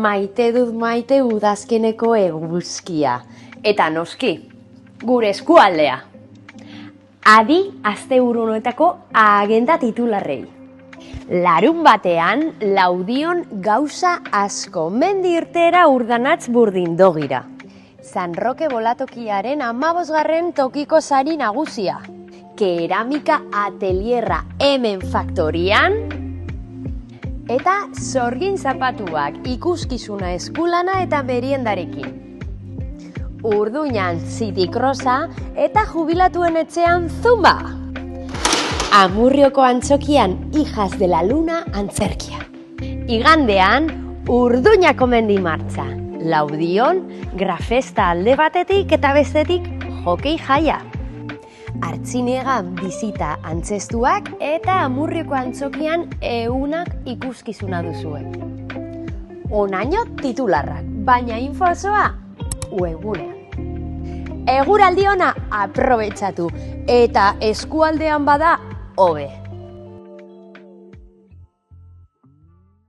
Maite dut maite udazkeneko eguzkia. Eta noski, gure eskualdea. Adi asteburuetako agenda titularrei. Larun batean, Laudion gauza asko, mendi irtera Urdanatz Burdindogira. San Roke bolatokiaren 15. tokiko sari nagusia. Keramika atelierra hemen faktorian. Eta sorgin zapatuak ikuskizuna eskulana eta meriendarekin. Urduñan zitikrosa eta jubilatuen etxean zumba. Amurrioko antzokian Hijas de la Luna antzerkia. Igandean Urduñako mendi martxa. Laudion grafesta alde batetik eta bestetik jokei jaia. Artzinegan bizita antzestuak eta Amurrioko antzokian egunak ikuskizuna duzue. Onaino titularrak, baina info osoa webgunean. Eguraldi ona aprobetxatu eta eskualdean bada hobe.